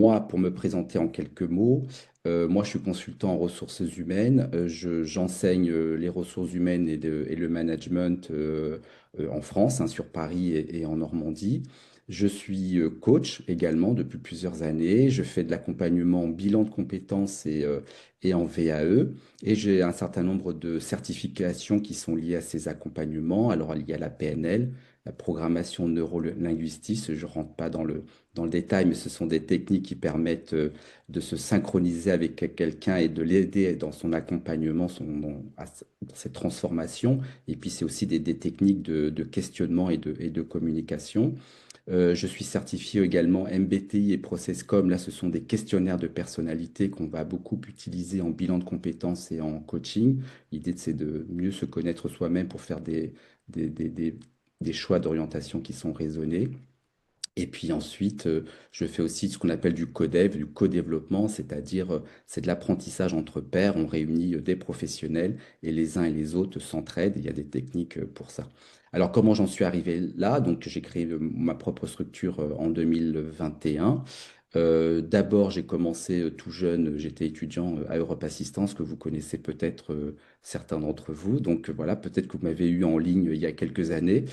Moi, pour me présenter en quelques mots, moi je suis consultant en ressources humaines. J'enseigne les ressources humaines et le management en France, hein, sur Paris et en Normandie. Je suis coach également depuis plusieurs années. Je fais de l'accompagnement en bilan de compétences et en VAE. Et j'ai un certain nombre de certifications qui sont liées à ces accompagnements. Alors, il y a la PNL, la programmation neurolinguistique. Je ne rentre pas dans le détail, mais ce sont des techniques qui permettent de se synchroniser avec quelqu'un et de l'aider dans son accompagnement, dans ses transformations. Et puis, c'est aussi des techniques de questionnement et de communication. Je suis certifié également MBTI et ProcessCom. Là, ce sont des questionnaires de personnalité qu'on va beaucoup utiliser en bilan de compétences et en coaching. L'idée, c'est de mieux se connaître soi-même pour faire des, des- des- des choix d'orientation qui sont raisonnés. Et puis ensuite, je fais aussi ce qu'on appelle du codev, du co-développement, c'est-à-dire c'est de l'apprentissage entre pairs. On réunit des professionnels et les uns et les autres s'entraident. Il y a des techniques pour ça. Alors comment j'en suis arrivé là? Donc j'ai créé ma propre structure en 2021. D'abord, j'ai commencé tout jeune, j'étais étudiant à Europe Assistance, que vous connaissez peut-être certains d'entre vous. Donc voilà, peut-être que vous m'avez eu en ligne il y a quelques années.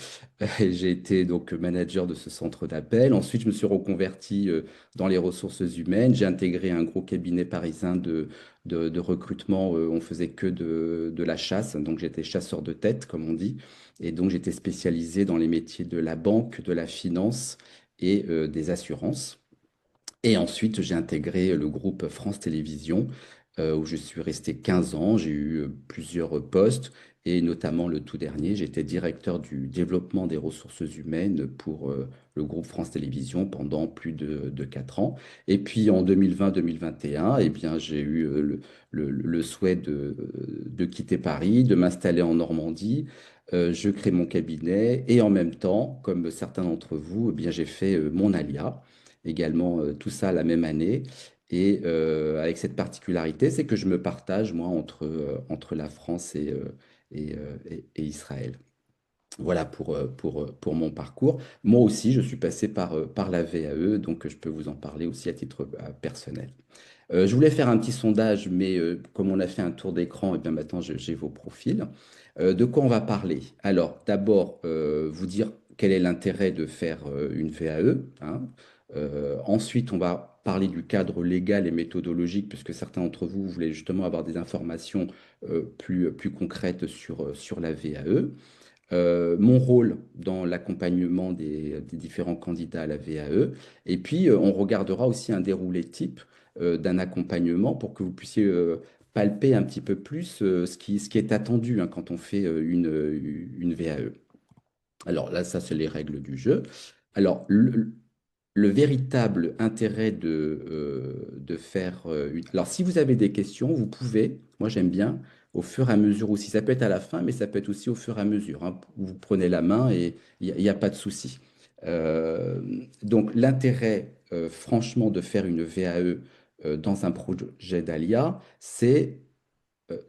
J'ai été donc manager de ce centre d'appel. Ensuite, je me suis reconverti dans les ressources humaines. J'ai intégré un gros cabinet parisien de recrutement. On faisait que de la chasse, donc j'étais chasseur de tête, comme on dit. Et donc j'étais spécialisé dans les métiers de la banque, de la finance et des assurances. Et ensuite, j'ai intégré le groupe France Télévisions, où je suis resté 15 ans. J'ai eu plusieurs postes, et notamment le tout dernier, j'étais directeur du développement des ressources humaines pour le groupe France Télévisions pendant plus de 4 ans. Et puis en 2020-2021, eh bien, j'ai eu le souhait de quitter Paris, de m'installer en Normandie. Je crée mon cabinet et en même temps, comme certains d'entre vous, eh bien, j'ai fait mon alia également, tout ça la même année. Et avec cette particularité, c'est que je me partage, moi, entre la France et Israël. Voilà pour mon parcours. Moi aussi, je suis passé par la VAE, donc je peux vous en parler aussi à titre personnel. Je voulais faire un petit sondage, mais comme on a fait un tour d'écran, et bien maintenant j'ai vos profils. De quoi on va parler? Alors, d'abord, vous dire quel est l'intérêt de faire une VAE, hein. Ensuite, on va parler du cadre légal et méthodologique, puisque certains d'entre vous voulaient justement avoir des informations plus concrètes sur la VAE. Mon rôle dans l'accompagnement des différents candidats à la VAE. Et puis, on regardera aussi un déroulé type d'un accompagnement pour que vous puissiez palper un petit peu plus ce qui est attendu, hein, quand on fait une VAE. Alors là, ça, c'est les règles du jeu. Alors, le véritable intérêt de faire Alors, si vous avez des questions, vous pouvez, moi j'aime bien, au fur et à mesure aussi. Ça peut être à la fin, mais ça peut être aussi au fur et à mesure, hein. Vous prenez la main et il n'y a pas de souci. Donc, l'intérêt, franchement, de faire une VAE dans un projet d'ALIA, c'est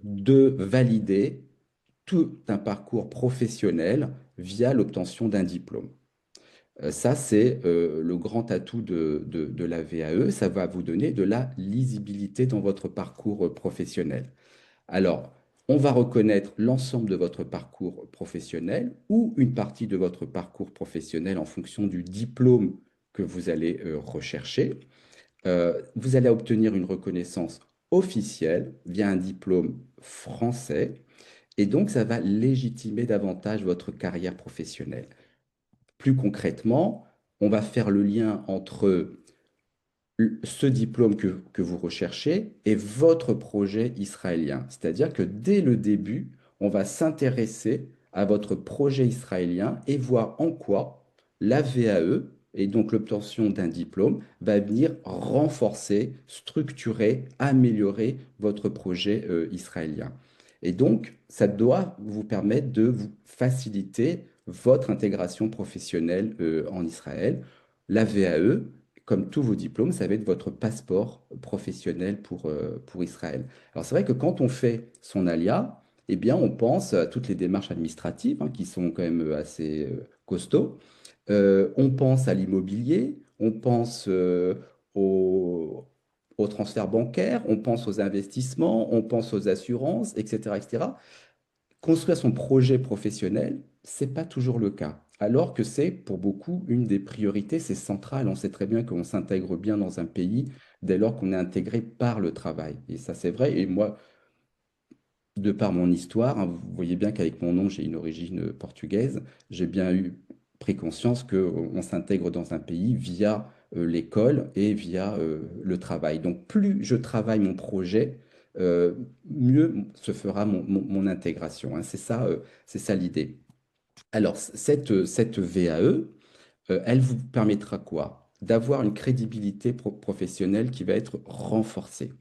de valider tout un parcours professionnel via l'obtention d'un diplôme. Ça, c'est le grand atout de la VAE. Ça va vous donner de la lisibilité dans votre parcours professionnel. Alors, on va reconnaître l'ensemble de votre parcours professionnel ou une partie de votre parcours professionnel en fonction du diplôme que vous allez rechercher. Vous allez obtenir une reconnaissance officielle via un diplôme français, et donc ça va légitimer davantage votre carrière professionnelle. Plus concrètement, on va faire le lien entre ce diplôme que vous recherchez et votre projet israélien. C'est-à-dire que dès le début, on va s'intéresser à votre projet israélien et voir en quoi la VAE, et donc l'obtention d'un diplôme, va venir renforcer, structurer, améliorer votre projet israélien. Et donc, ça doit vous permettre de vous faciliter votre intégration professionnelle en Israël. La VAE, comme tous vos diplômes, ça va être votre passeport professionnel pour Israël. Alors c'est vrai que quand on fait son alia, eh bien on pense à toutes les démarches administratives, hein, qui sont quand même assez costauds. On pense à l'immobilier, on pense au transfert bancaire, on pense aux investissements, on pense aux assurances, etc., etc. Construire son projet professionnel, c'est pas toujours le cas. Alors que c'est pour beaucoup une des priorités, c'est central. On sait très bien qu'on s'intègre bien dans un pays dès lors qu'on est intégré par le travail. Et ça, c'est vrai. Et moi, de par mon histoire, hein, vous voyez bien qu'avec mon nom, j'ai une origine portugaise, j'ai bien eu pris conscience qu'on s'intègre dans un pays via l'école et via le travail. Donc plus je travaille mon projet, euh, mieux se fera mon intégration, hein. C'est ça l'idée. Alors, cette VAE, elle vous permettra quoi? D'avoir une crédibilité professionnelle qui va être renforcée.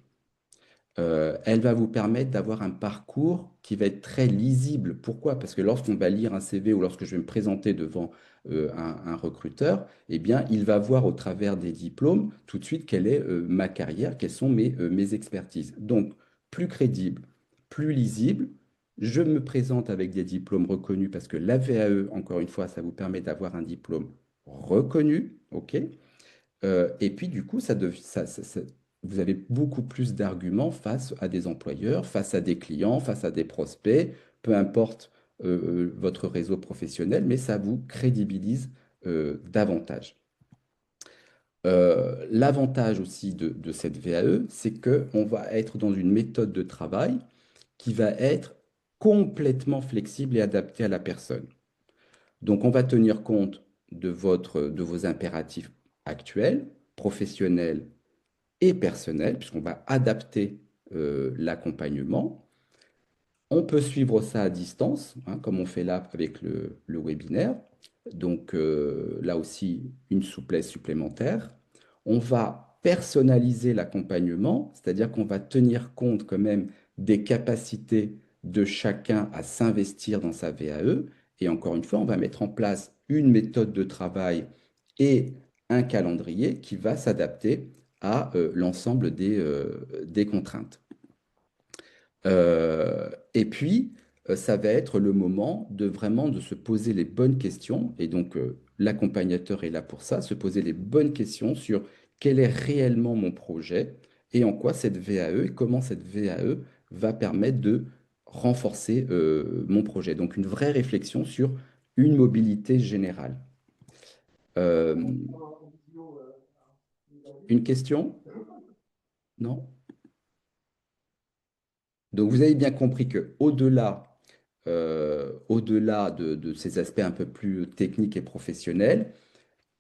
Elle va vous permettre d'avoir un parcours qui va être très lisible. Pourquoi? Parce que lorsqu'on va lire un CV ou lorsque je vais me présenter devant un recruteur, eh bien, il va voir au travers des diplômes tout de suite quelle est ma carrière, quelles sont mes expertises. Donc, plus crédible, plus lisible. Je me présente avec des diplômes reconnus parce que la VAE, encore une fois, ça vous permet d'avoir un diplôme reconnu, OK? Et puis, du coup, vous avez beaucoup plus d'arguments face à des employeurs, face à des clients, face à des prospects, peu importe votre réseau professionnel, mais ça vous crédibilise davantage. L'avantage aussi de cette VAE, c'est qu'on va être dans une méthode de travail qui va être complètement flexible et adaptée à la personne. Donc, on va tenir compte de vos impératifs actuels, professionnels et personnel, puisqu'on va adapter l'accompagnement. On peut suivre ça à distance, hein, comme on fait là avec le webinaire. Donc là aussi, une souplesse supplémentaire. On va personnaliser l'accompagnement, c'est-à-dire qu'on va tenir compte quand même des capacités de chacun à s'investir dans sa VAE. Et encore une fois, on va mettre en place une méthode de travail et un calendrier qui va s'adapter à l'ensemble des contraintes. Et puis, ça va être le moment de vraiment de se poser les bonnes questions. Et donc, l'accompagnateur est là pour ça, se poser les bonnes questions sur quel est réellement mon projet et en quoi cette VAE et comment cette VAE va permettre de renforcer mon projet. Donc, une vraie réflexion sur une mobilité générale. Euh, une question? Non? Donc, vous avez bien compris que au-delà de ces aspects un peu plus techniques et professionnels,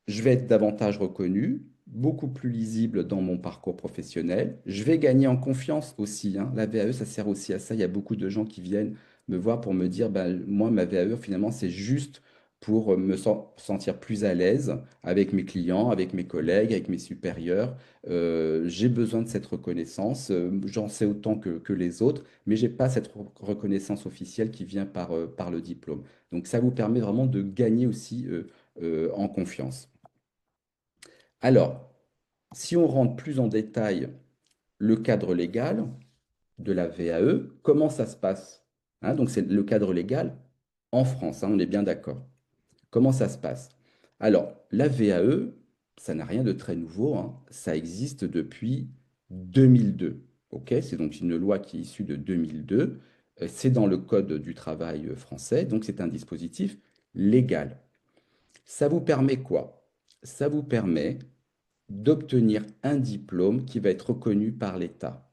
je vais être davantage reconnu, beaucoup plus lisible dans mon parcours professionnel. Je vais gagner en confiance aussi, hein. La VAE, ça sert aussi à ça. Il y a beaucoup de gens qui viennent me voir pour me dire, ben, moi, ma VAE, finalement, c'est juste pour sentir plus à l'aise avec mes clients, avec mes collègues, avec mes supérieurs. J'ai besoin de cette reconnaissance. J'en sais autant que les autres, mais j'ai pas cette reconnaissance officielle qui vient par le diplôme. Donc, ça vous permet vraiment de gagner aussi en confiance. Alors, si on rentre plus en détail le cadre légal de la VAE, comment ça se passe? Hein, donc, c'est le cadre légal en France, hein, on est bien d'accord. Comment ça se passe? Alors, la VAE, ça n'a rien de très nouveau, hein, ça existe depuis 2002. Ok, c'est donc une loi qui est issue de 2002. C'est dans le Code du travail français, donc c'est un dispositif légal. Ça vous permet quoi? Ça vous permet d'obtenir un diplôme qui va être reconnu par l'État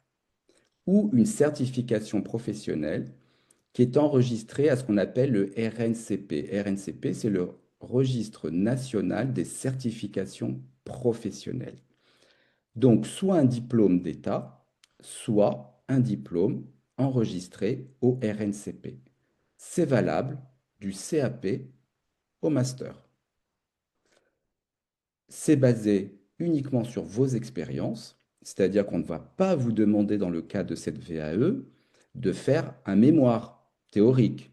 ou une certification professionnelle qui est enregistrée à ce qu'on appelle le RNCP. RNCP, c'est le Registre national des certifications professionnelles. Donc, soit un diplôme d'État, soit un diplôme enregistré au RNCP. C'est valable du CAP au master. C'est basé uniquement sur vos expériences, c'est-à-dire qu'on ne va pas vous demander dans le cas de cette VAE de faire un mémoire théorique.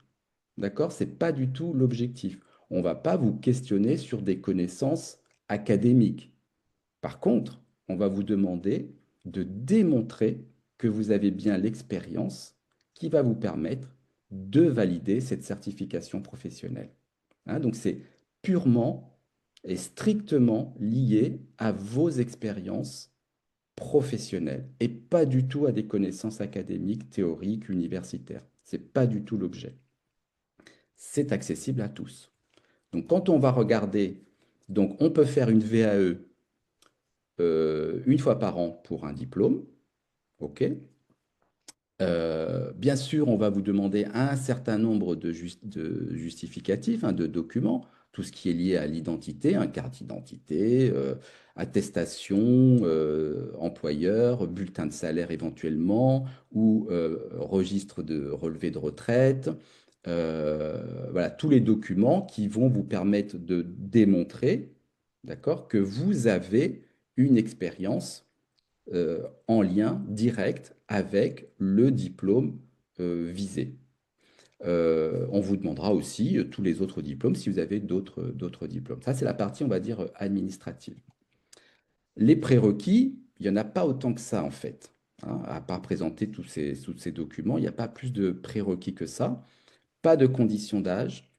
D'accord? Ce n'est pas du tout l'objectif. On ne va pas vous questionner sur des connaissances académiques. Par contre, on va vous demander de démontrer que vous avez bien l'expérience qui va vous permettre de valider cette certification professionnelle. Hein, donc c'est purement est strictement lié à vos expériences professionnelles et pas du tout à des connaissances académiques, théoriques, universitaires. C'est pas du tout l'objet. C'est accessible à tous. Donc, quand on va regarder, donc on peut faire une VAE une fois par an pour un diplôme, ok. Bien sûr, on va vous demander un certain nombre de justificatifs, hein, de documents, tout ce qui est lié à l'identité, hein, carte d'identité, attestation, employeur, bulletin de salaire éventuellement, ou registre de relevé de retraite. Voilà, tous les documents qui vont vous permettre de démontrer, d'accord, que vous avez une expérience en lien direct avec le diplôme visé. On vous demandera aussi tous les autres diplômes si vous avez d'autres diplômes. Ça, c'est la partie, on va dire, administrative. Les prérequis, il n'y en a pas autant que ça, en fait. Hein, à part présenter tous ces documents, il n'y a pas plus de prérequis que ça. Pas de condition d'âge,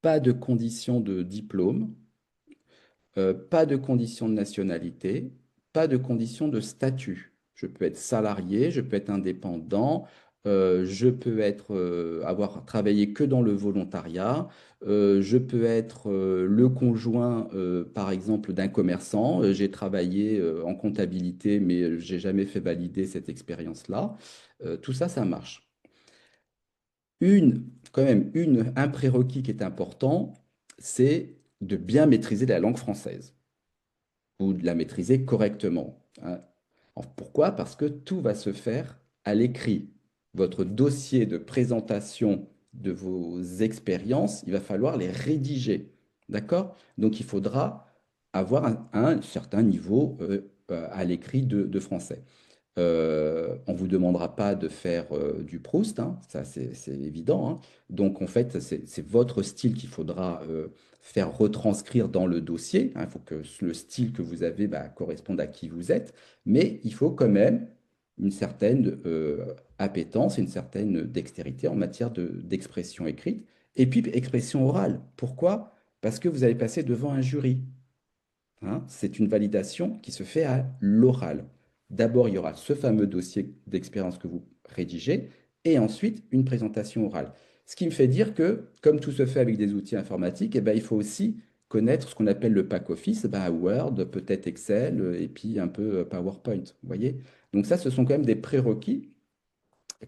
pas de condition de diplôme, pas de condition de nationalité, pas de condition de statut. Je peux être salarié, je peux être indépendant, je peux être, avoir travaillé que dans le volontariat, je peux être le conjoint, par exemple, d'un commerçant. J'ai travaillé en comptabilité, mais j'ai jamais fait valider cette expérience-là. Tout ça, ça marche. Quand même, un prérequis qui est important, c'est de bien maîtriser la langue française ou de la maîtriser correctement. Hein. Alors, pourquoi? Parce que tout va se faire à l'écrit. Votre dossier de présentation de vos expériences, il va falloir les rédiger. D'accord? Donc, il faudra avoir un certain niveau à l'écrit de français. On ne vous demandera pas de faire du Proust, hein, ça c'est évident. Hein. Donc en fait, c'est votre style qu'il faudra faire retranscrire dans le dossier. Hein. Il faut que le style que vous avez bah, corresponde à qui vous êtes, mais il faut quand même une certaine appétence, une certaine dextérité en matière d'expression écrite et puis expression orale. Pourquoi? Parce que vous allez passer devant un jury. Hein, c'est une validation qui se fait à l'oral. D'abord, il y aura ce fameux dossier d'expérience que vous rédigez et ensuite une présentation orale. Ce qui me fait dire que, comme tout se fait avec des outils informatiques, eh ben, il faut aussi connaître ce qu'on appelle le pack office, ben, Word, peut-être Excel et puis un peu PowerPoint. Vous voyez? Donc ça, ce sont quand même des prérequis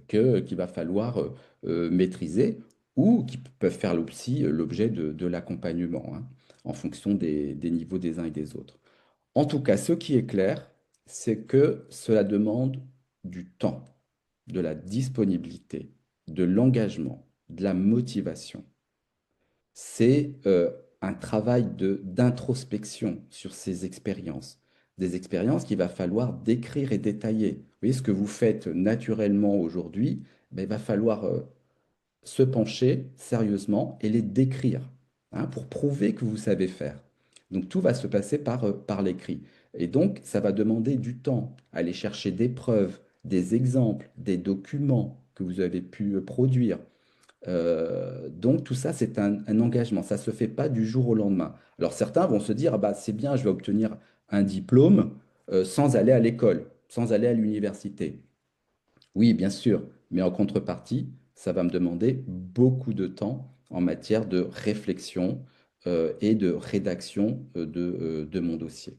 qu'il va falloir maîtriser ou qui peuvent faire aussi l'objet de l'accompagnement hein, en fonction des niveaux des uns et des autres. En tout cas, ce qui est clair, c'est que cela demande du temps, de la disponibilité, de l'engagement, de la motivation. C'est un travail d'introspection sur ces expériences, des expériences qu'il va falloir décrire et détailler. Vous voyez, ce que vous faites naturellement aujourd'hui, ben, il va falloir se pencher sérieusement et les décrire hein, pour prouver que vous savez faire. Donc tout va se passer par l'écrit. Et donc ça va demander du temps, aller chercher des preuves, des exemples, des documents que vous avez pu produire. Donc tout ça, c'est un engagement. Ça ne se fait pas du jour au lendemain. Alors certains vont se dire, ah bah, c'est bien, je vais obtenir un diplôme sans aller à l'école, sans aller à l'université. Oui, bien sûr, mais en contrepartie, ça va me demander beaucoup de temps en matière de réflexion et de rédaction de mon dossier.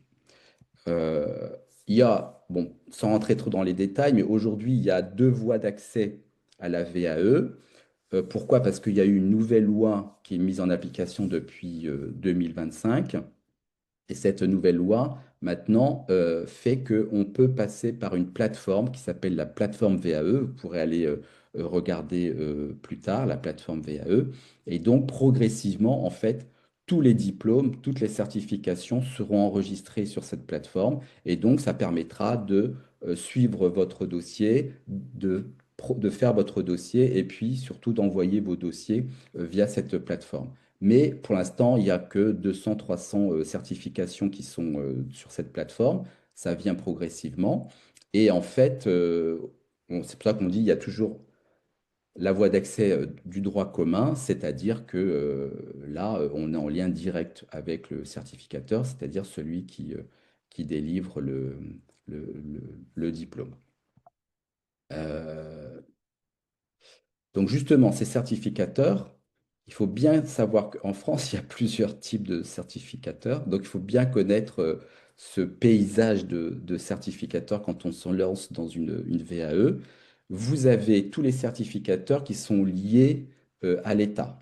Euh, il y a, bon, sans rentrer trop dans les détails, mais aujourd'hui, il y a deux voies d'accès à la VAE. Pourquoi? Parce qu'il y a eu une nouvelle loi qui est mise en application depuis 2025. Et cette nouvelle loi, maintenant, fait qu'on peut passer par une plateforme qui s'appelle la plateforme VAE. Vous pourrez aller regarder plus tard la plateforme VAE. Et donc, progressivement, en fait, tous les diplômes, toutes les certifications seront enregistrées sur cette plateforme. Et donc, ça permettra de suivre votre dossier, de faire votre dossier et puis surtout d'envoyer vos dossiers via cette plateforme. Mais pour l'instant, il n'y a que 200-300 certifications qui sont sur cette plateforme. Ça vient progressivement. Et en fait, c'est pour ça qu'on dit il y a toujours la voie d'accès du droit commun, c'est-à-dire que là, on est en lien direct avec le certificateur, c'est-à-dire celui qui délivre le diplôme. Euh, donc justement, ces certificateurs, il faut bien savoir qu'en France, il y a plusieurs types de certificateurs. Donc il faut bien connaître ce paysage de certificateurs quand on se lance dans une VAE. Vous avez tous les certificateurs qui sont liés à l'État.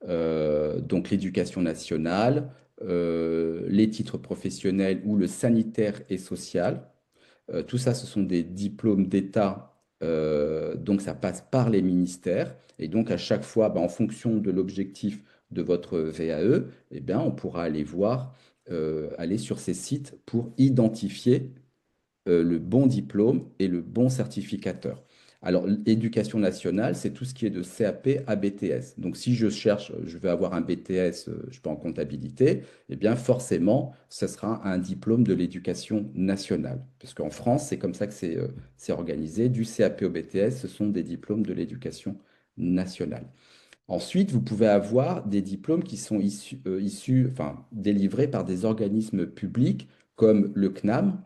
Donc l'éducation nationale, les titres professionnels ou le sanitaire et social. Tout ça, ce sont des diplômes d'État, donc ça passe par les ministères. Et donc à chaque fois, ben, en fonction de l'objectif de votre VAE, eh bien, on pourra aller voir, aller sur ces sites pour identifier le bon diplôme et le bon certificateur. Alors, l'éducation nationale, c'est tout ce qui est de CAP à BTS. Donc, si je cherche, je veux avoir un BTS, je peux en comptabilité, eh bien, forcément, ce sera un diplôme de l'éducation nationale. Parce qu'en France, c'est comme ça que c'est organisé. Du CAP au BTS, ce sont des diplômes de l'éducation nationale. Ensuite, vous pouvez avoir des diplômes qui sont enfin, délivrés par des organismes publics comme le CNAM,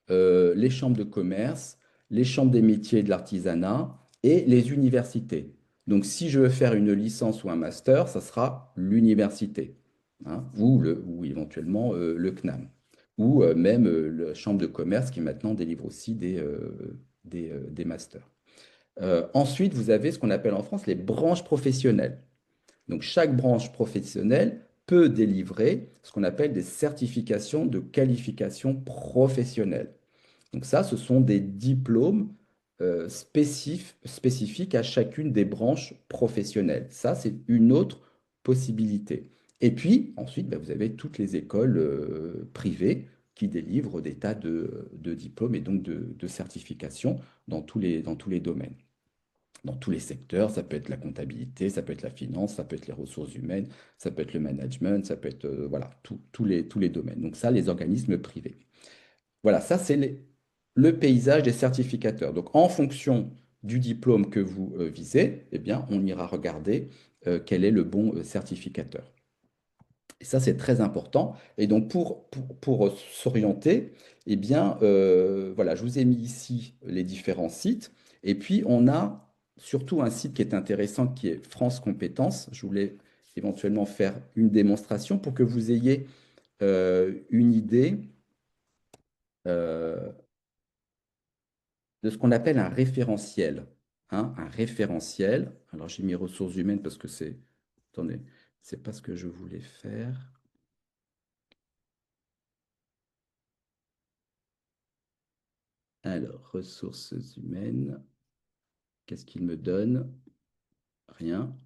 les chambres de commerce, les chambres des métiers et de l'artisanat et les universités. Donc, si je veux faire une licence ou un master, ça sera l'université, hein, ou éventuellement le CNAM, ou même la chambre de commerce qui maintenant délivre aussi des masters. Ensuite, vous avez ce qu'on appelle en France les branches professionnelles. Donc, chaque branche professionnelle peut délivrer ce qu'on appelle des certifications de qualification professionnelle. Donc ça, ce sont des diplômes spécifiques à chacune des branches professionnelles. Ça, c'est une autre possibilité. Et puis, ensuite, ben, vous avez toutes les écoles privées qui délivrent des tas de diplômes et donc de certifications dans tous les domaines, dans tous les secteurs. Ça peut être la comptabilité, ça peut être la finance, ça peut être les ressources humaines, ça peut être le management, ça peut être voilà, tous les domaines. Donc ça, les organismes privés. Voilà, ça c'est le paysage des certificateurs. Donc en fonction du diplôme que vous visez, eh bien, on ira regarder quel est le bon certificateur. Et ça, c'est très important. Et donc, pour s'orienter, eh bien, voilà, je vous ai mis ici les différents sites. Et puis, on a surtout un site qui est intéressant, qui est France Compétences. Je voulais éventuellement faire une démonstration pour que vous ayez une idée euh, de ce qu'on appelle un référentiel, hein, un référentiel. Alors, j'ai mis ressources humaines parce que c'est... Attendez, c'est pas ce que je voulais faire. Alors, ressources humaines, qu'est-ce qu'il me donne? Rien.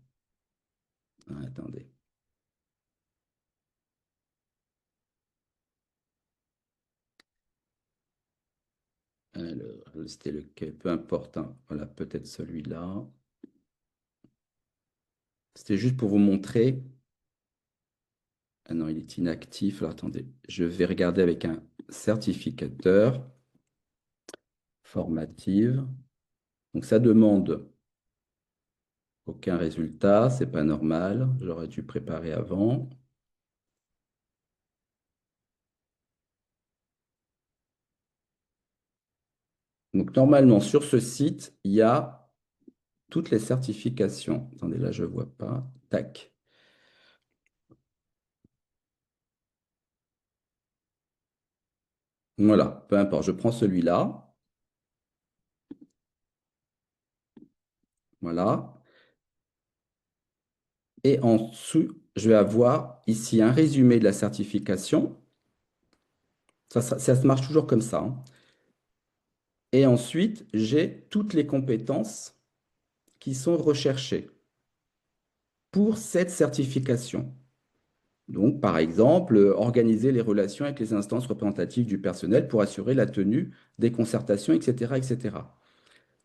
Ah, attendez. Alors, c'était lequel? Peu importe, hein. Voilà, peut-être celui-là. C'était juste pour vous montrer. Ah non, il est inactif. Alors, attendez, je vais regarder avec un certificateur formative. Donc, ça demande aucun résultat, c'est pas normal. J'aurais dû préparer avant. Donc, normalement, sur ce site, il y a toutes les certifications. Attendez, là, je ne vois pas. Tac. Voilà, peu importe. Je prends celui-là. Voilà. Et en dessous, je vais avoir ici un résumé de la certification. Ça se marche toujours comme ça, hein. Et ensuite, j'ai toutes les compétences qui sont recherchées pour cette certification. Donc, par exemple, organiser les relations avec les instances représentatives du personnel pour assurer la tenue des concertations, etc., etc.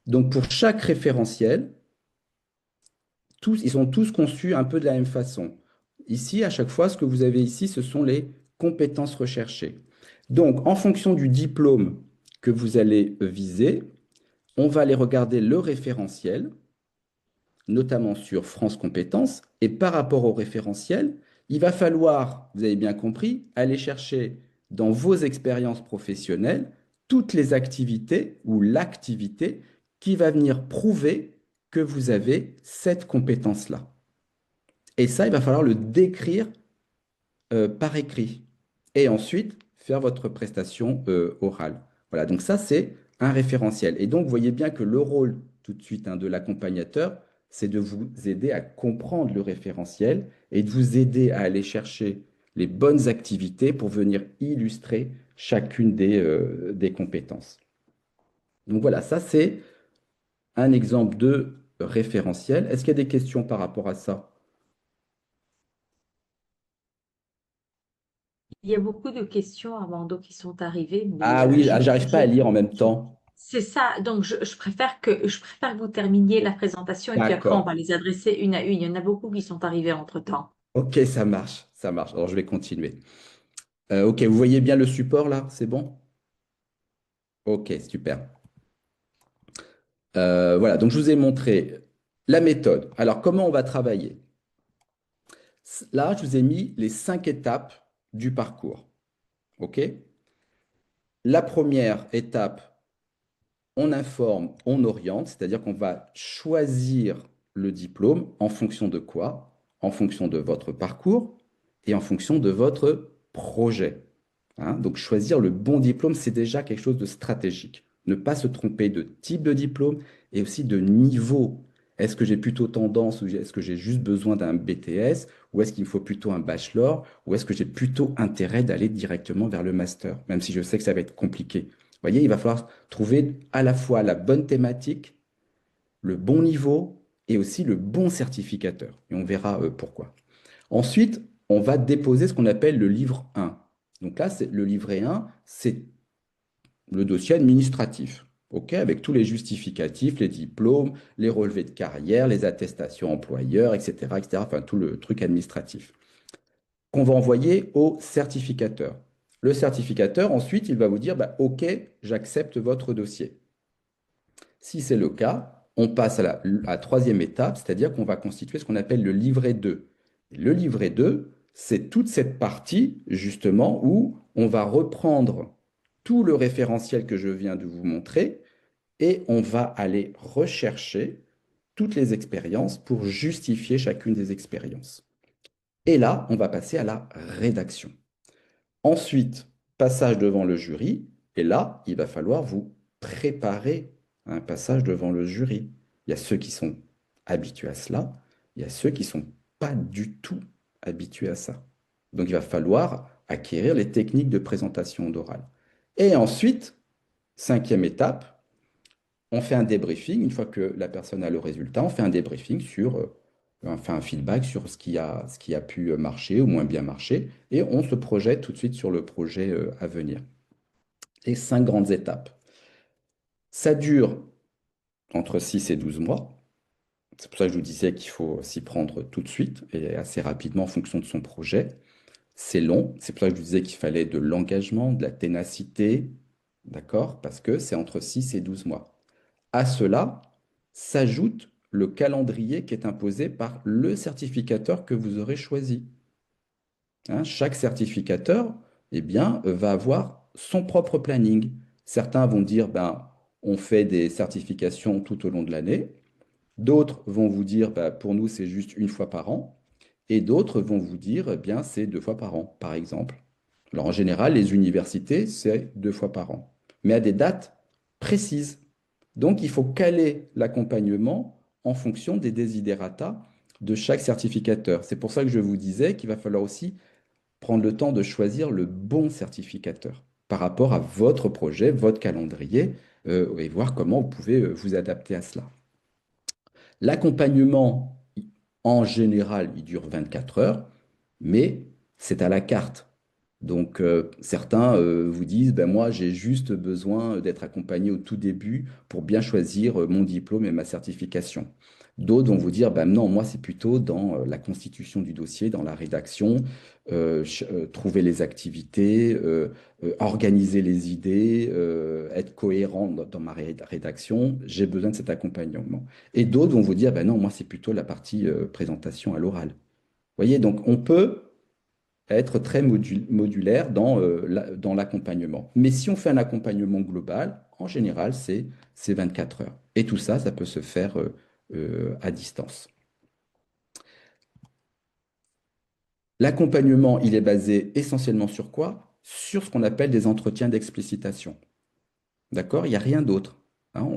Donc, pour chaque référentiel, ils sont tous conçus un peu de la même façon. Ici, à chaque fois, ce que vous avez ici, ce sont les compétences recherchées. Donc, en fonction du diplôme que vous allez viser, on va aller regarder le référentiel, notamment sur France Compétences. Et par rapport au référentiel, il va falloir, vous avez bien compris, aller chercher dans vos expériences professionnelles toutes les activités ou l'activité qui va venir prouver que vous avez cette compétence-là. Et ça, il va falloir le décrire par écrit. Et ensuite, faire votre prestation orale. Voilà, donc ça, c'est un référentiel. Et donc, vous voyez bien que le rôle tout de suite hein, de l'accompagnateur, c'est de vous aider à comprendre le référentiel et de vous aider à aller chercher les bonnes activités pour venir illustrer chacune des compétences. Donc voilà, ça, c'est un exemple de référentiel. Est-ce qu'il y a des questions par rapport à ça? Il y a beaucoup de questions, Armando, qui sont arrivées, mais Ah oui, ah, j'arrive pas à lire en même je- temps. c'est ça. Donc, je préfère que vous terminiez la présentation et puis après, on D'accord. va les adresser une à une. Il y en a beaucoup qui sont arrivés entre-temps. Ok, ça marche, ça marche. Alors je vais continuer. Ok, vous voyez bien le support là, c'est bon? Ok, super. Voilà, donc je vous ai montré la méthode. Alors comment on va travailler? Là, je vous ai mis les 5 étapes du parcours. Ok? La première étape, on informe, on oriente, c'est-à-dire qu'on va choisir le diplôme en fonction de quoi? En fonction de votre parcours et en fonction de votre projet. Hein. Donc choisir le bon diplôme, c'est déjà quelque chose de stratégique. Ne pas se tromper de type de diplôme et aussi de niveau. Est-ce que j'ai plutôt tendance ou est-ce que j'ai juste besoin d'un BTS ou est-ce qu'il me faut plutôt un bachelor ou est-ce que j'ai plutôt intérêt d'aller directement vers le master, même si je sais que ça va être compliqué. Vous voyez, il va falloir trouver à la fois la bonne thématique, le bon niveau et aussi le bon certificateur. Et on verra pourquoi. Ensuite, on va déposer ce qu'on appelle le livre 1. Donc là, le livret 1, c'est le dossier administratif, ok, avec tous les justificatifs, les diplômes, les relevés de carrière, les attestations employeurs, etc., etc., enfin tout le truc administratif qu'on va envoyer au certificateur. Le certificateur, ensuite, il va vous dire, bah, OK, j'accepte votre dossier. Si c'est le cas, on passe à la troisième étape, c'est-à-dire qu'on va constituer ce qu'on appelle le livret 2. Le livret 2, c'est toute cette partie, justement, où on va reprendre tout le référentiel que je viens de vous montrer et on va aller rechercher toutes les expériences pour justifier chacune des expériences. Et là, on va passer à la rédaction. Ensuite, passage devant le jury. Et là, il va falloir vous préparer un passage devant le jury. Il y a ceux qui sont habitués à cela. Il y a ceux qui ne sont pas du tout habitués à ça. Donc, il va falloir acquérir les techniques de présentation d'oral. Et ensuite, cinquième étape, on fait un débriefing. Une fois que la personne a le résultat, on fait un débriefing sur, on fait un feedback sur ce qui a pu marcher ou moins bien marcher, et on se projette tout de suite sur le projet à venir. Les 5 grandes étapes. Ça dure entre 6 et 12 mois. C'est pour ça que je vous disais qu'il faut s'y prendre tout de suite et assez rapidement en fonction de son projet. C'est long. C'est pour ça que je vous disais qu'il fallait de l'engagement, de la ténacité, d'accord? Parce que c'est entre 6 et 12 mois. À cela s'ajoute le calendrier qui est imposé par le certificateur que vous aurez choisi. Hein, chaque certificateur, eh bien, va avoir son propre planning. Certains vont dire, ben, on fait des certifications tout au long de l'année. D'autres vont vous dire, ben, pour nous, c'est juste une fois par an. Et d'autres vont vous dire, eh bien, c'est 2 fois par an, par exemple. Alors, en général, les universités, c'est 2 fois par an, mais à des dates précises. Donc, il faut caler l'accompagnement en fonction des desiderata de chaque certificateur. C'est pour ça que je vous disais qu'il va falloir aussi prendre le temps de choisir le bon certificateur par rapport à votre projet, votre calendrier, et voir comment vous pouvez vous adapter à cela. L'accompagnement, en général, il dure 24 heures, mais c'est à la carte. Donc, certains vous disent, ben moi, j'ai juste besoin d'être accompagné au tout début pour bien choisir mon diplôme et ma certification. D'autres vont vous dire, ben non, moi, c'est plutôt dans la constitution du dossier, dans la rédaction, trouver les activités, organiser les idées, être cohérent dans ma rédaction. J'ai besoin de cet accompagnement. Et d'autres vont vous dire, ben non, moi, c'est plutôt la partie présentation à l'oral. Vous voyez, donc on peut être très modulaire dans l'accompagnement. Mais si on fait un accompagnement global, en général, c'est 24 heures. Et tout ça, ça peut se faire à distance. L'accompagnement, il est basé essentiellement sur quoi? Sur ce qu'on appelle des entretiens d'explicitation. D'accord? Il n'y a rien d'autre. Hein,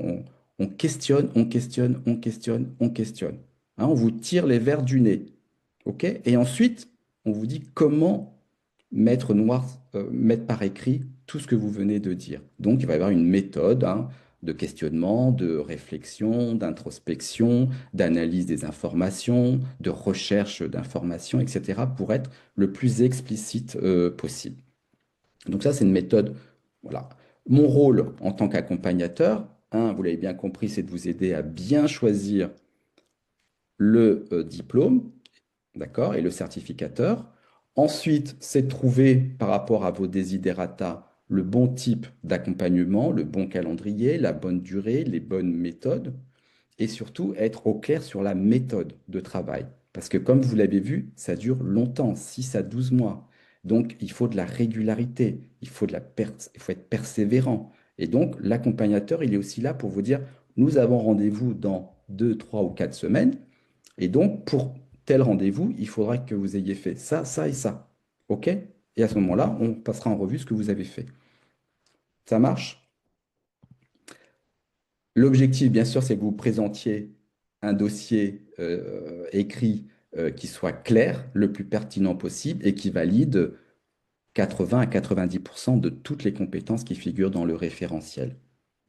on questionne, on questionne, on questionne, on questionne. Hein, on vous tire les verres du nez. OK? Et ensuite, on vous dit comment mettre par écrit tout ce que vous venez de dire. Donc, il va y avoir une méthode, hein, de questionnement, de réflexion, d'introspection, d'analyse des informations, de recherche d'informations, etc., pour être le plus explicite possible. Donc ça, c'est une méthode. Voilà. Mon rôle en tant qu'accompagnateur, hein, vous l'avez bien compris, c'est de vous aider à bien choisir le diplôme, d'accord, et le certificateur. Ensuite, c'est de trouver par rapport à vos desiderata le bon type d'accompagnement, le bon calendrier, la bonne durée, les bonnes méthodes et surtout être au clair sur la méthode de travail. Parce que comme vous l'avez vu, ça dure longtemps, 6 à 12 mois. Donc, il faut de la régularité, il faut être persévérant. Et donc, l'accompagnateur, il est aussi là pour vous dire, nous avons rendez-vous dans 2, 3 ou 4 semaines. Et donc, pour tel rendez-vous, il faudra que vous ayez fait ça, ça et ça. OK? Et à ce moment-là, on passera en revue ce que vous avez fait. Ça marche? L'objectif, bien sûr, c'est que vous présentiez un dossier écrit qui soit clair, le plus pertinent possible et qui valide 80 à 90% de toutes les compétences qui figurent dans le référentiel.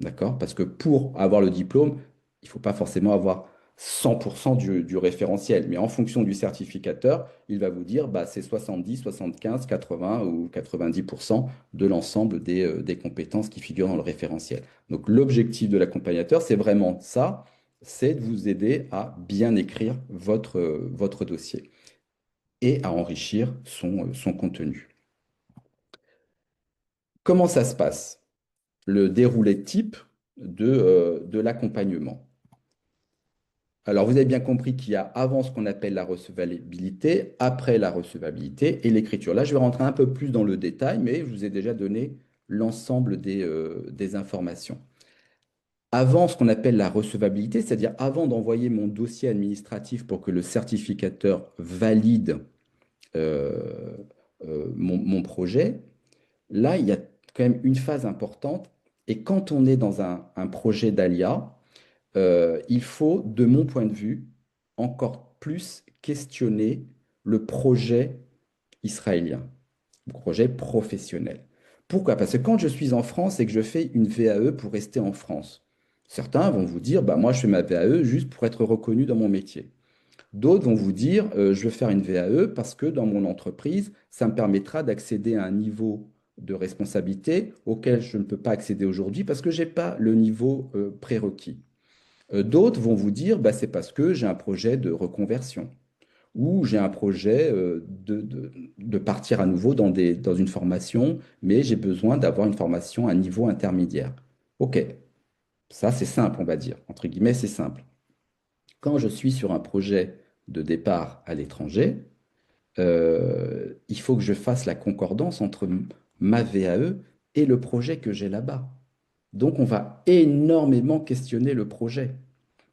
D'accord? Parce que pour avoir le diplôme, il ne faut pas forcément avoir 100% du référentiel, mais en fonction du certificateur, il va vous dire bah, c'est 70, 75, 80 ou 90% de l'ensemble des compétences qui figurent dans le référentiel. Donc l'objectif de l'accompagnateur, c'est vraiment ça, c'est de vous aider à bien écrire votre dossier et à enrichir son contenu. Comment ça se passe? Le déroulé type de l'accompagnement. Alors, vous avez bien compris qu'il y a avant ce qu'on appelle la recevabilité, après la recevabilité et l'écriture. Là, je vais rentrer un peu plus dans le détail, mais je vous ai déjà donné l'ensemble des informations. Avant ce qu'on appelle la recevabilité, c'est-à-dire avant d'envoyer mon dossier administratif pour que le certificateur valide euh, mon projet, là, il y a quand même une phase importante. Et quand on est dans un projet d'ALIA, il faut, de mon point de vue, encore plus questionner le projet israélien, le projet professionnel. Pourquoi? Parce que quand je suis en France et que je fais une VAE pour rester en France, certains vont vous dire, bah, moi je fais ma VAE juste pour être reconnu dans mon métier. D'autres vont vous dire, je veux faire une VAE parce que dans mon entreprise, ça me permettra d'accéder à un niveau de responsabilité auquel je ne peux pas accéder aujourd'hui parce que je n'ai pas le niveau prérequis. D'autres vont vous dire, bah, c'est parce que j'ai un projet de reconversion ou j'ai un projet de partir à nouveau dans une formation, mais j'ai besoin d'avoir une formation à un niveau intermédiaire. OK, ça c'est simple, on va dire. Entre guillemets, c'est simple. Quand je suis sur un projet de départ à l'étranger, il faut que je fasse la concordance entre ma VAE et le projet que j'ai là-bas. Donc, on va énormément questionner le projet.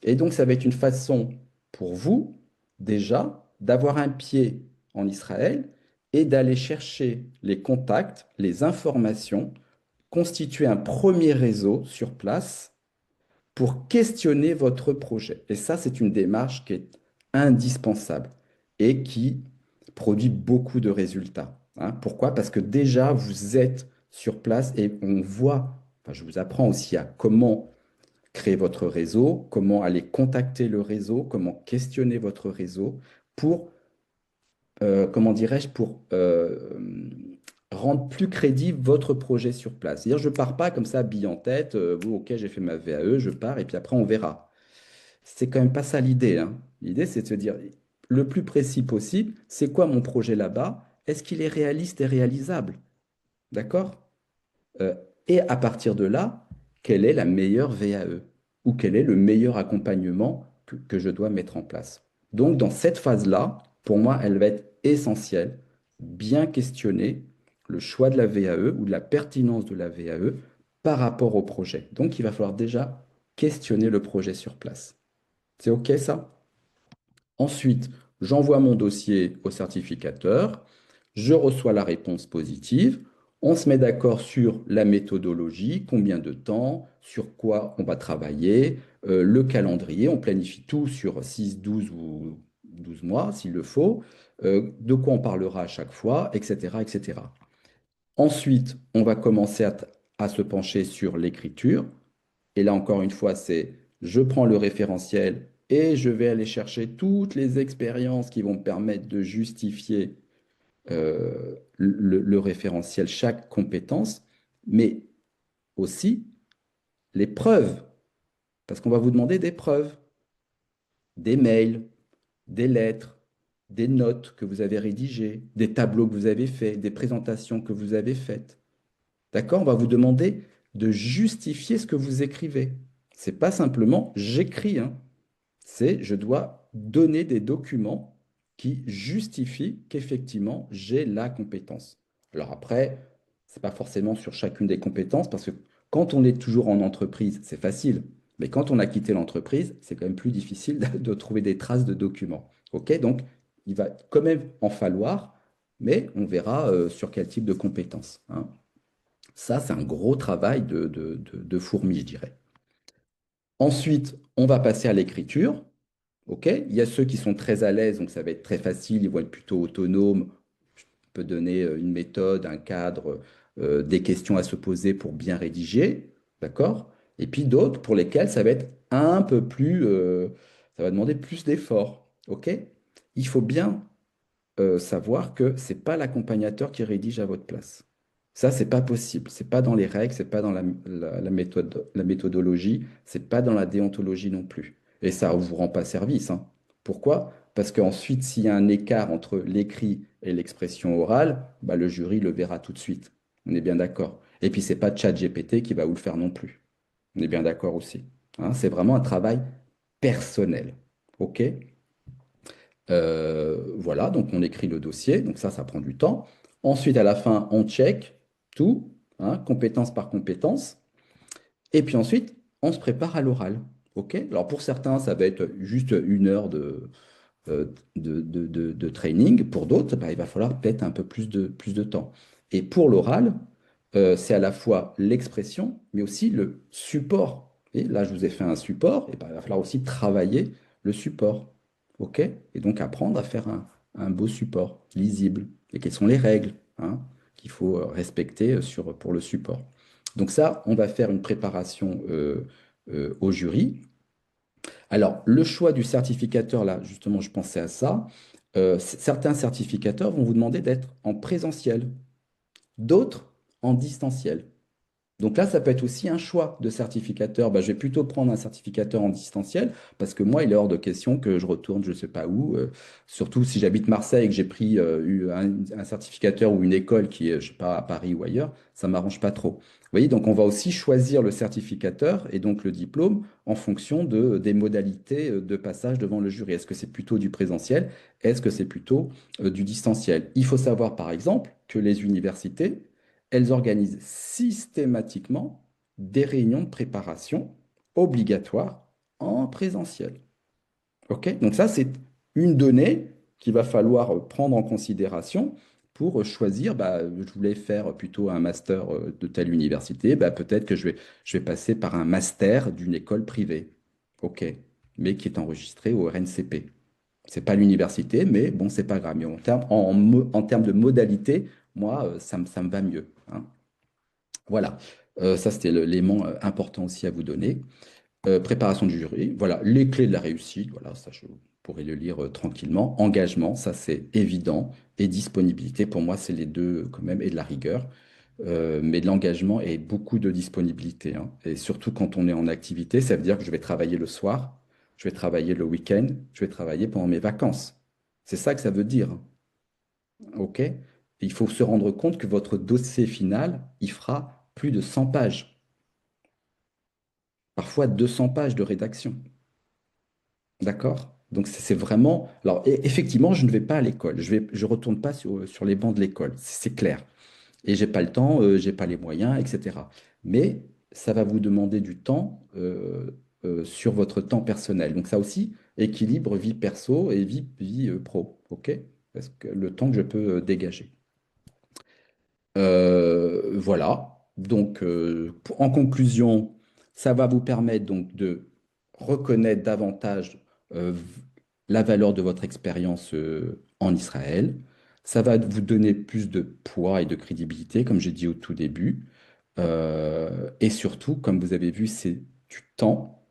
Et donc, ça va être une façon pour vous, déjà, d'avoir un pied en Israël et d'aller chercher les contacts, les informations, constituer un premier réseau sur place pour questionner votre projet. Et ça, c'est une démarche qui est indispensable et qui produit beaucoup de résultats. Hein. Pourquoi? Parce que déjà, vous êtes sur place et on voit, enfin, je vous apprends aussi à comment créer votre réseau, comment aller contacter le réseau, comment questionner votre réseau pour, comment dirais-je, pour rendre plus crédible votre projet sur place. C'est-à-dire, je ne pars pas comme ça, bille en tête, ok, j'ai fait ma VAE, je pars et puis après on verra. C'est quand même pas ça l'idée, hein. L'idée, c'est de se dire le plus précis possible, c'est quoi mon projet là-bas? Est-ce qu'il est réaliste et réalisable? D'accord? Euh, et à partir de là, quelle est la meilleure VAE ou quel est le meilleur accompagnement que je dois mettre en place. Donc, dans cette phase-là, pour moi, elle va être essentielle. Bien questionner le choix de la VAE ou de la pertinence de la VAE par rapport au projet. Donc, il va falloir déjà questionner le projet sur place. C'est OK ça? Ensuite, j'envoie mon dossier au certificateur, je reçois la réponse positive, on se met d'accord sur la méthodologie, combien de temps, sur quoi on va travailler, le calendrier, on planifie tout sur 6, 12 ou 12 mois s'il le faut, de quoi on parlera à chaque fois, etc., etc. Ensuite, on va commencer à se pencher sur l'écriture. Et là, encore une fois, c'est je prends le référentiel et je vais aller chercher toutes les expériences qui vont me permettre de justifier le référentiel, chaque compétence, mais aussi les preuves, parce qu'on va vous demander des preuves, des mails, des lettres, des notes que vous avez rédigées, des tableaux que vous avez faits, des présentations que vous avez faites. D'accord? On va vous demander de justifier ce que vous écrivez. C'est pas simplement j'écris, hein. C'est je dois donner des documents qui justifient qu'effectivement j'ai la compétence. Alors après, c'est pas forcément sur chacune des compétences parce que quand on est toujours en entreprise, c'est facile. Mais quand on a quitté l'entreprise, c'est quand même plus difficile de trouver des traces de documents. OK? Donc, il va quand même en falloir, mais on verra sur quel type de compétences, hein. Ça, c'est un gros travail de fourmi, je dirais. Ensuite, on va passer à l'écriture. OK? Il y a ceux qui sont très à l'aise, donc ça va être très facile, ils vont être plutôt autonomes. Je peux donner une méthode, un cadre, des questions à se poser pour bien rédiger. D'accord? Et puis d'autres pour lesquels ça va être un peu plus, ça va demander plus d'efforts. OK? Il faut bien savoir que c'est pas l'accompagnateur qui rédige à votre place. Ça, c'est pas possible. C'est pas dans les règles, c'est pas dans la méthode, la méthodologie, c'est pas dans la déontologie non plus. Et ça vous rend pas service, hein. Pourquoi? Parce qu'ensuite, s'il y a un écart entre l'écrit et l'expression orale, bah, le jury le verra tout de suite. On est bien d'accord. Et puis, c'est pas ChatGPT qui va vous le faire non plus. On est bien d'accord aussi, hein. C'est vraiment un travail personnel. OK? Voilà, donc on écrit le dossier, donc ça prend du temps. Ensuite, à la fin, on check tout, hein, compétence par compétence. Et puis ensuite, on se prépare à l'oral. OK? Alors pour certains, ça va être juste 1 heure de training. Pour d'autres, bah, il va falloir peut-être un peu plus de temps. Et pour l'oral, c'est à la fois l'expression, mais aussi le support. Et là, je vous ai fait un support, et bah, il va falloir aussi travailler le support. OK? Et donc apprendre à faire un beau support, lisible. Et quelles sont les règles, hein, qu'il faut respecter pour le support. Donc ça, on va faire une préparation au jury. Alors, le choix du certificateur, là, justement, je pensais à ça. Certains certificateurs vont vous demander d'être en présentiel, d'autres en distanciel. Donc là, ça peut être aussi un choix de certificateur. Bah, je vais plutôt prendre un certificateur en distanciel parce que moi, il est hors de question que je retourne je ne sais pas où. Surtout si j'habite Marseille et que j'ai pris un certificateur ou une école qui est, je sais pas, à Paris ou ailleurs, ça ne m'arrange pas trop. Vous voyez, donc on va aussi choisir le certificateur et donc le diplôme en fonction des modalités de passage devant le jury. Est-ce que c'est plutôt du présentiel? Est-ce que c'est plutôt du distanciel? Il faut savoir, par exemple, que les universités elles organisent systématiquement des réunions de préparation obligatoires en présentiel. OK? Donc ça, c'est une donnée qu'il va falloir prendre en considération pour choisir, bah, je voulais faire plutôt un master de telle université, bah, peut-être que je vais passer par un master d'une école privée. OK, mais qui est enregistré au RNCP. C'est pas l'université, mais bon, c'est pas grave. Mais en termes de modalité, moi, ça me va mieux, hein. Voilà. Ça, c'était l'élément important aussi à vous donner. Préparation du jury, voilà, les clés de la réussite, voilà, ça je pourrais le lire tranquillement. Engagement, ça c'est évident. Et disponibilité, pour moi, c'est les deux quand même, et de la rigueur. Mais de l'engagement et beaucoup de disponibilité, hein. Et surtout quand on est en activité, ça veut dire que je vais travailler le soir, je vais travailler le week-end, je vais travailler pendant mes vacances. C'est ça que ça veut dire. OK? Et il faut se rendre compte que votre dossier final, il fera plus de 100 pages, parfois 200 pages de rédaction. D'accord? Donc c'est vraiment. Alors effectivement, je ne vais pas à l'école. Je retourne pas sur les bancs de l'école. C'est clair. Et j'ai pas le temps, j'ai pas les moyens, etc. Mais ça va vous demander du temps sur votre temps personnel. Donc ça aussi, équilibre vie perso et vie pro. OK? Parce que le temps que je peux dégager. Voilà. Donc, en conclusion, ça va vous permettre donc de reconnaître davantage euh, la valeur de votre expérience en Israël. Ça va vous donner plus de poids et de crédibilité, comme j'ai dit au tout début. Et surtout, comme vous avez vu, c'est du temps.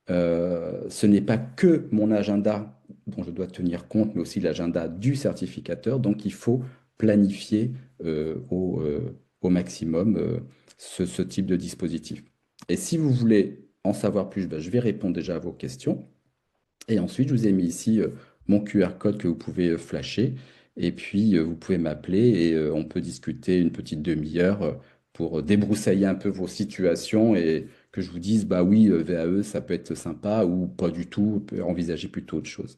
Ce n'est pas que mon agenda dont je dois tenir compte, mais aussi l'agenda du certificateur. Donc, il faut planifier au maximum ce type de dispositif. Et si vous voulez en savoir plus, ben, je vais répondre déjà à vos questions. Et ensuite, je vous ai mis ici mon QR code que vous pouvez flasher. Et puis, vous pouvez m'appeler et on peut discuter une petite demi-heure pour débroussailler un peu vos situations et que je vous dise, bah oui, VAE, ça peut être sympa ou pas du tout, on peut envisager plutôt autre chose.